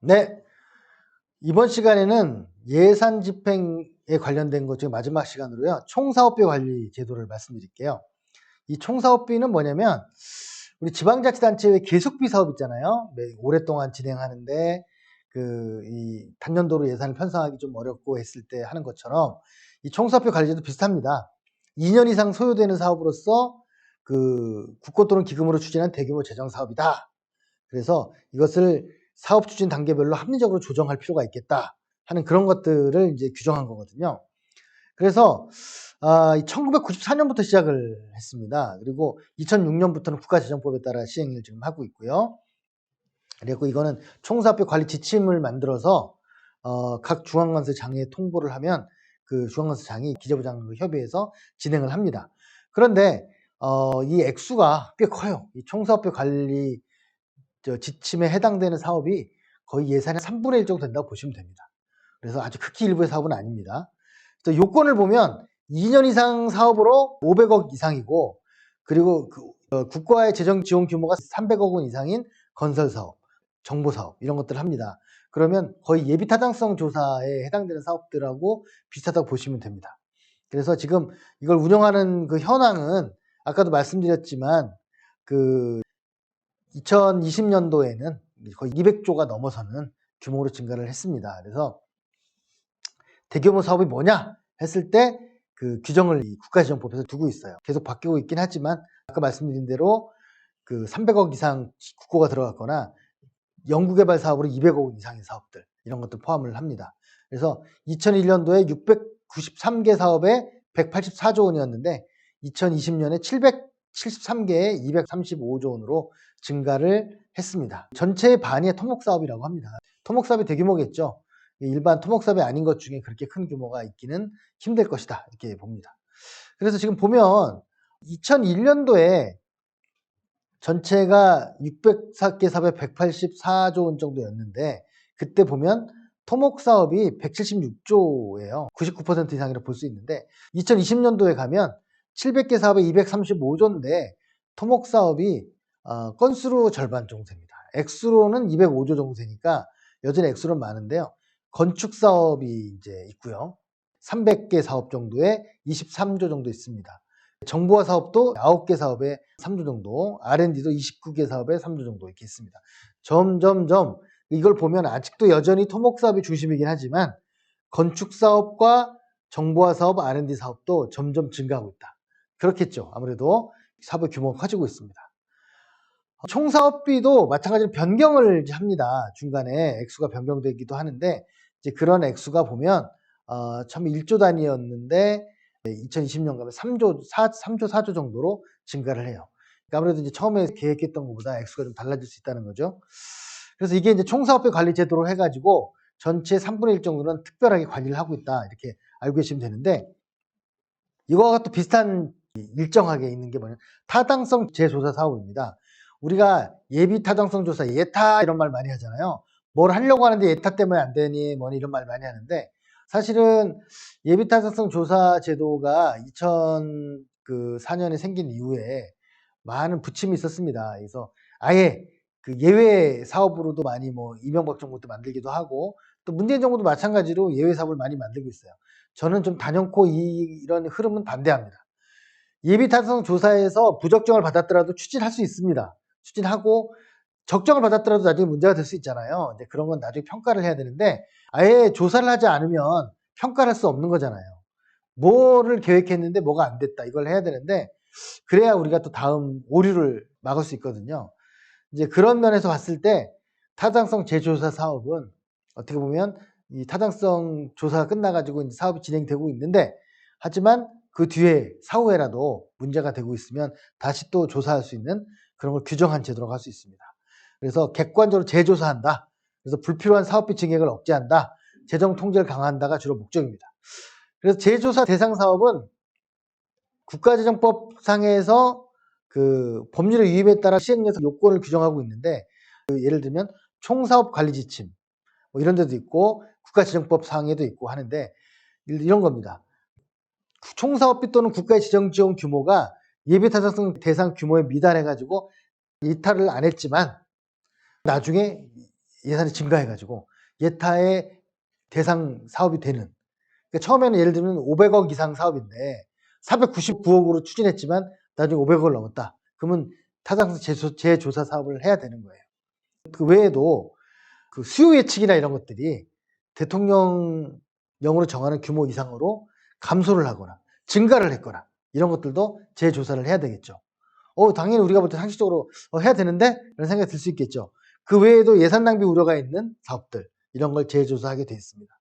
네, 이번 시간에는 예산 집행에 관련된 것 중에 마지막 시간으로요. 총사업비 관리 제도를 말씀드릴게요. 이 총사업비는 뭐냐면 우리 지방자치단체의 계속비 사업 있잖아요. 오랫동안 진행하는데 이 단년도로 예산을 편성하기 좀 어렵고 했을 때 하는 것처럼 이 총사업비 관리제도 비슷합니다. 2년 이상 소요되는 사업으로서 국고 또는 기금으로 추진한 대규모 재정 사업이다. 그래서 이것을 사업 추진 단계별로 합리적으로 조정할 필요가 있겠다 하는 그런 것들을 이제 규정한 거거든요. 그래서 1994년부터 시작을 했습니다. 그리고 2006년부터는 국가재정법에 따라 시행을 지금 하고 있고요. 그리고 이거는 총사업비 관리 지침을 만들어서 각 중앙관세장에 통보를 하면 그 중앙관세장이 기재부장과 협의해서 진행을 합니다. 그런데 이 액수가 꽤 커요. 이 총사업비 관리 지침에 해당되는 사업이 거의 예산의 3분의 1 정도 된다고 보시면 됩니다. 그래서 아주 극히 일부의 사업은 아닙니다. 그래서 요건을 보면 2년 이상 사업으로 500억 이상이고, 그리고 국가의 재정 지원 규모가 300억 원 이상인 건설 사업, 정보 사업 이런 것들을 합니다. 그러면 거의 예비 타당성 조사에 해당되는 사업들하고 비슷하다고 보시면 됩니다. 그래서 지금 이걸 운영하는 그 현황은 아까도 말씀드렸지만 2020년도에는 거의 200조가 넘어서는 규모로 증가를 했습니다. 그래서 대규모 사업이 뭐냐 했을 때 그 규정을 국가지정법에서 두고 있어요. 계속 바뀌고 있긴 하지만 아까 말씀드린 대로 300억 이상 국고가 들어갔거나 연구개발 사업으로 200억 이상의 사업들 이런 것들 포함을 합니다. 그래서 2001년도에 693개 사업에 184조 원이었는데 2020년에 773개에 235조 원으로 증가를 했습니다. 전체의 반이 토목사업이라고 합니다. 토목사업이 대규모겠죠. 일반 토목사업이 아닌 것 중에 그렇게 큰 규모가 있기는 힘들 것이다 이렇게 봅니다. 그래서 지금 보면 2001년도에 전체가 604개 사업에 184조 원 정도였는데 그때 보면 토목사업이 176조예요. 99% 이상이라고 볼 수 있는데 2020년도에 가면 700개 사업에 235조인데 토목사업이 건수로 절반 정도 됩니다. 액수로는 205조 정도 되니까 여전히 액수는 많은데요. 건축사업이 이제 있고요. 300개 사업 정도에 23조 정도 있습니다. 정보화 사업도 9개 사업에 3조 정도, R&D도 29개 사업에 3조 정도 이렇게 있습니다. 점점점 이걸 보면 아직도 여전히 토목사업이 중심이긴 하지만 건축사업과 정보화 사업, R&D 사업도 점점 증가하고 있다. 그렇겠죠. 아무래도 사업의 규모가 커지고 있습니다. 총사업비도 마찬가지로 변경을 합니다. 중간에 액수가 변경되기도 하는데 이제 그런 액수가 보면 처음에 1조 단위였는데 2020년 가면 3조 4조 정도로 증가를 해요. 그러니까 아무래도 이제 처음에 계획했던 것보다 액수가 좀 달라질 수 있다는 거죠. 그래서 이게 이제 총사업비 관리 제도로 해가지고 전체 3분의 1 정도는 특별하게 관리를 하고 있다 이렇게 알고 계시면 되는데, 이거와 또 비슷한 일정하게 있는 게 뭐냐면 타당성 재조사 사업입니다. 우리가 예비 타당성 조사, 예타 이런 말 많이 하잖아요. 뭘 하려고 하는데 예타 때문에 안 되니 뭐니 이런 말 많이 하는데, 사실은 예비 타당성 조사 제도가 2004년에 생긴 이후에 많은 부침이 있었습니다. 그래서 아예 예외 사업으로도 많이 이명박 정부 때 만들기도 하고 또 문재인 정부도 마찬가지로 예외 사업을 많이 만들고 있어요. 저는 좀 단연코 이런 흐름은 반대합니다. 예비 타당성 조사에서 부적정을 받았더라도 추진할 수 있습니다. 추진하고 적정을 받았더라도 나중에 문제가 될 수 있잖아요. 근데 그런 건 나중에 평가를 해야 되는데 아예 조사를 하지 않으면 평가를 할 수 없는 거잖아요. 뭐를 계획했는데 뭐가 안 됐다 이걸 해야 되는데, 그래야 우리가 또 다음 오류를 막을 수 있거든요. 이제 그런 면에서 봤을 때 타당성 재조사 사업은 어떻게 보면 이 타당성 조사가 끝나가지고 이제 사업이 진행되고 있는데, 하지만 그 뒤에 사후에라도 문제가 되고 있으면 다시 또 조사할 수 있는 그런 걸 규정한 제도라고 할 수 있습니다. 그래서 객관적으로 재조사한다. 그래서 불필요한 사업비 증액을 억제한다. 재정 통제를 강화한다가 주로 목적입니다. 그래서 재조사 대상 사업은 국가재정법 상에서 법률의 위임에 따라 시행령에서 요건을 규정하고 있는데, 예를 들면 총사업 관리 지침 이런 데도 있고 국가재정법 상에도 있고 하는데 이런 겁니다. 총사업비 또는 국가의 재정 지원 규모가 예비 타당성 대상 규모에 미달해 가지고 이탈을 안 했지만 나중에 예산이 증가해가지고 예타의 대상 사업이 되는. 그러니까 처음에는 예를 들면 500억 이상 사업인데 499억으로 추진했지만 나중에 500억을 넘었다. 그러면 타당성 재조사 사업을 해야 되는 거예요. 그 외에도 그 수요 예측이나 이런 것들이 대통령령으로 정하는 규모 이상으로 감소를 하거나 증가를 했거나 이런 것들도 재조사를 해야 되겠죠. 당연히 우리가 볼 때 상식적으로 해야 되는데? 라는 생각이 들 수 있겠죠. 그 외에도 예산 낭비 우려가 있는 사업들 이런 걸 재조사하게 되어 있습니다.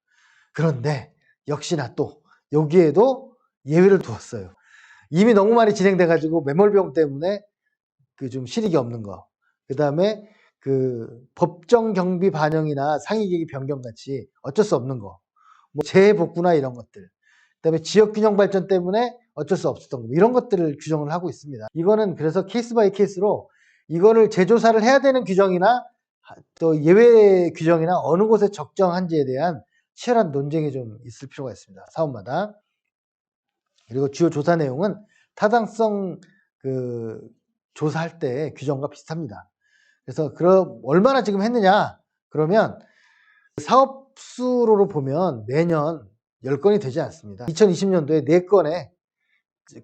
그런데 역시나 또 여기에도 예외를 두었어요. 이미 너무 많이 진행돼 가지고 매몰비용 때문에 그 좀 실익이 없는 거. 그다음에 그 법정 경비 반영이나 상위계획 변경 같이 어쩔 수 없는 거. 뭐 재복구나 이런 것들. 그다음에 지역 균형 발전 때문에 어쩔 수 없었던 거. 이런 것들을 규정을 하고 있습니다. 이거는 그래서 케이스 바이 케이스로 이거를 재조사를 해야 되는 규정이나 또 예외 규정이나 어느 곳에 적정한지에 대한 치열한 논쟁이 좀 있을 필요가 있습니다. 사업마다. 그리고 주요 조사 내용은 타당성 그 조사할 때 규정과 비슷합니다. 그래서 그럼 얼마나 지금 했느냐? 그러면 사업 수로로 보면 매년 10건이 되지 않습니다. 2020년도에 4건의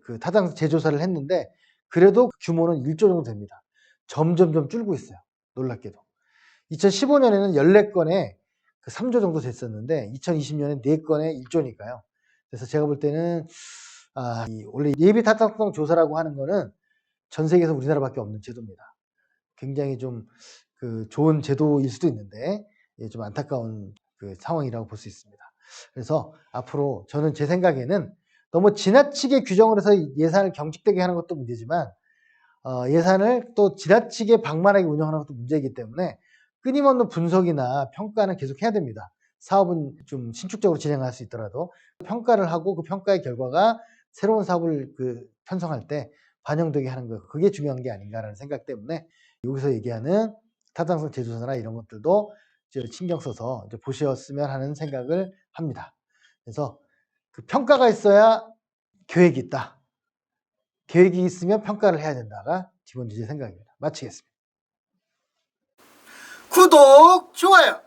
그 타당성 재조사를 했는데 그래도 규모는 1조 정도 됩니다. 점점점 줄고 있어요. 놀랍게도. 2015년에는 14건에 그 3조 정도 됐었는데 2020년에 4건에 1조니까요. 그래서 제가 볼 때는 원래 예비 타당성 조사라고 하는 거는 전 세계에서 우리나라밖에 없는 제도입니다. 굉장히 좀 그 좋은 제도일 수도 있는데 좀 안타까운 그 상황이라고 볼 수 있습니다. 그래서 앞으로 저는 제 생각에는 너무 지나치게 규정을 해서 예산을 경직되게 하는 것도 문제지만 예산을 또 지나치게 방만하게 운영하는 것도 문제이기 때문에 끊임없는 분석이나 평가는 계속 해야 됩니다. 사업은 좀 신축적으로 진행할 수 있더라도 평가를 하고 그 평가의 결과가 새로운 사업을 편성할 때 반영되게 하는 거, 그게 중요한 게 아닌가라는 생각 때문에 여기서 얘기하는 타당성 재조사나 이런 것들도 신경 써서 이제 보셨으면 하는 생각을 합니다. 그래서 그 평가가 있어야 계획이 있다. 계획이 있으면 평가를 해야 된다가 기본적인 생각입니다. 마치겠습니다. 구독, 좋아요.